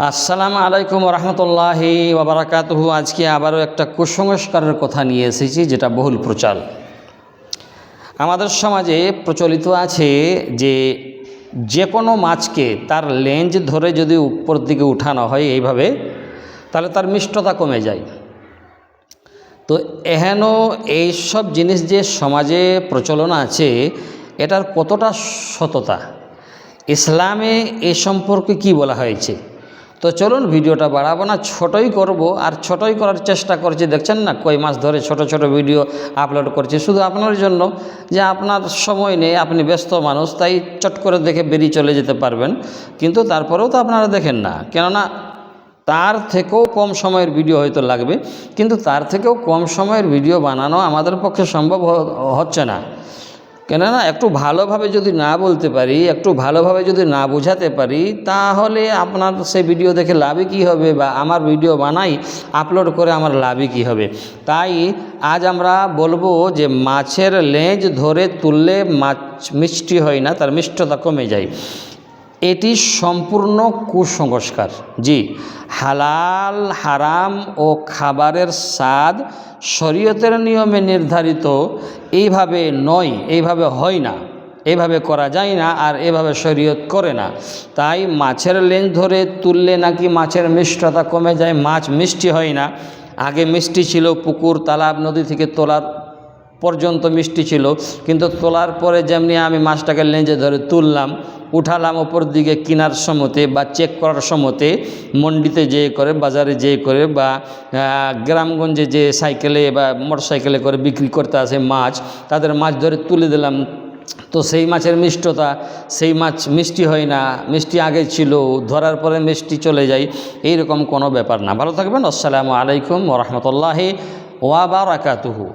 আসসালামু আলাইকুম রহমতুল্লাহি ওয়াবারাকাতুহু। আজকে আবারও একটা কুসংস্কারের কথা নিয়ে এসেছি, যেটা বহুল প্রচার আমাদের সমাজে প্রচলিত আছে যে যে কোনো মাছকে তার লেজ ধরে যদি উপর দিকে উঠানো হয় এইভাবে, তাহলে তার মিষ্টতা কমে যায়। তো এহেন এইসব জিনিস যে সমাজে প্রচলন আছে, এটার কতটা সততা, ইসলামে এ সম্পর্কে কি বলা হয়েছে। তো চলুন, ভিডিওটা বাড়াবো না, ছোটই করব। আর ছোটই করার চেষ্টা করছি, দেখছেন না কই মাস ধরে ছোট ছোট ভিডিও আপলোড করছি, শুধু আপনার জন্য, যে আপনার সময় নেই, আপনি ব্যস্ত মানুষ, তাই চট করে দেখে বেরিয়ে চলে যেতে পারবেন। কিন্তু তারপরেও তো আপনারা দেখেন না, কেননা তার থেকেও কম সময়ের ভিডিও হয়তো লাগবে, কিন্তু তার থেকেও কম সময়ের ভিডিও বানানো আমাদের পক্ষে সম্ভব হচ্ছে না। কেননা একটু ভালোভাবে যদি না বলতে পারি, একটু ভালোভাবে যদি না বোঝাতে পারি, তাহলে আপনার সেই ভিডিও দেখে লাভই কী হবে, বা আমার ভিডিও বানাই আপলোড করে আমার লাভই কী হবে। তাই আজ আমরা বলবো যে মাছের লেজ ধরে তুললে মাছ মিষ্টি হয় না, তার মিষ্টতা কমে যায়। এটি সম্পূর্ণ কুসংস্কার। জি, হালাল হারাম ও খাবারের স্বাদ শরীয়তের নিয়মে নির্ধারিত, এইভাবে নয়, এইভাবে হয় না, এইভাবে করা যায় না, আর এভাবে শরীয়ত করে না। তাই মাছের লেজ ধরে তুললে নাকি মাছের মিষ্টতা কমে যায়, মাছ মিষ্টি হয় না। আগে মিষ্টি ছিল, পুকুর তালাব নদী থেকে তোলার পর্যন্ত মিষ্টি ছিল, কিন্তু তোলার পরে যেমনি আমি মাছটাকে লেজে ধরে তুললাম, উঠালাম ওপর দিকে কেনার সময়তে বা চেক করার সময়তে, মন্ডিতে যেয়ে করে, বাজারে যেয়ে করে, বা গ্রামগঞ্জে যে সাইকেলে বা মোটর সাইকেলে করে বিক্রি করতে আসে মাছ, তাদের মাছ ধরে তুলে দিলাম, তো সেই মাছের মিষ্টতা, সেই মাছ মিষ্টি হয় না, মিষ্টি আগে ছিল, ধরার পরে মিষ্টি চলে যায়, এইরকম কোনো ব্যাপার না। ভালো থাকবেন। আসসালামু আলাইকুম ওয়া রাহমাতুল্লাহি ওয়া বারাকাতুহু।